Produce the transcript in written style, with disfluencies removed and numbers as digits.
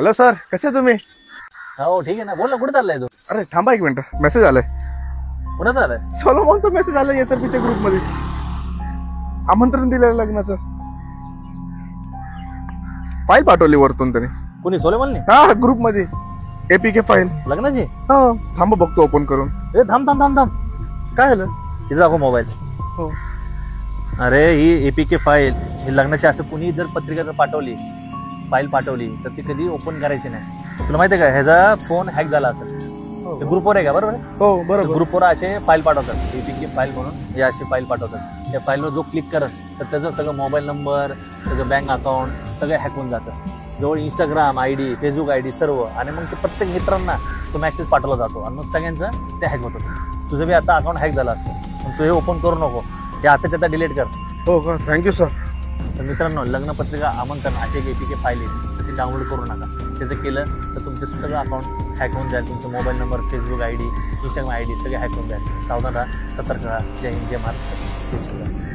Hello sir, कसे तुम्ही? हो ठीक आहे ना, बोल ना. कुठे चाललाय तू? अरे थांबा एक मिनिट, मेसेज आलाय. कुठं चाललाय? सोलोमॉनचा मेसेज आलाय एचआरपीच्या ग्रुप मध्ये. आमंत्रण दिलेलं लग्नाचं. फाईल पाठवली वरतून तरी. कुणी सोलेमन? हा, ग्रुप मध्ये एपीके फाईल. लग्नाची? हा, थांबा बघतो ओपन करून. ए थांब थांब थांब थांब. काय झालं? इथं दाखव मोबाईल. हो. अरे ही एपीके फाईल ही लग्नाची असं कुणी जर पत्रिका जर पाठवली, फाईल पाठवली तर ती कधी ओपन करायची नाही. तुला माहिती आहे का ह्याचा फोन हॅक झाला असेल. ग्रुपवर आहे का? बरोबर आहे. हो बरोबर. ग्रुपवर असे फाईल पाठवतात, एपीके फाईल म्हणून हे अशी फाईल पाठवतात. त्या फाईलवर जो क्लिक करत तर त्याचं सगळं मोबाईल नंबर, सगळं बँक अकाउंट सगळं हॅक होऊन जातं. जवळ इंस्टाग्राम आयडी, फेसबुक आयडी सर्व, आणि मग ते प्रत्येक मित्रांना तो मेसेज पाठवला जातो आणि मग सगळ्यांचं ते हॅक होतं. तुझं बी आता अकाउंट हॅक झालं असतं, पण तू हे ओपन करू नको. हे आताच्या आता डिलीट कर. हो का, थँक्यू सर. तर मित्रांनो, लग्नपत्रिका आमंत्रण अशी एक एपीके फाईल आहे, तर ती डाउनलोड करू नका. त्याचं केलं तर तुमचं सगळं अकाउंट हॅक होऊन जाईल. तुमचं mobile number, Facebook ID, Instagram ID सगळे हॅक होऊन जाईल. सावधान राहा, सतर्क राहा. जय हिंद, जय महाराष्ट्र.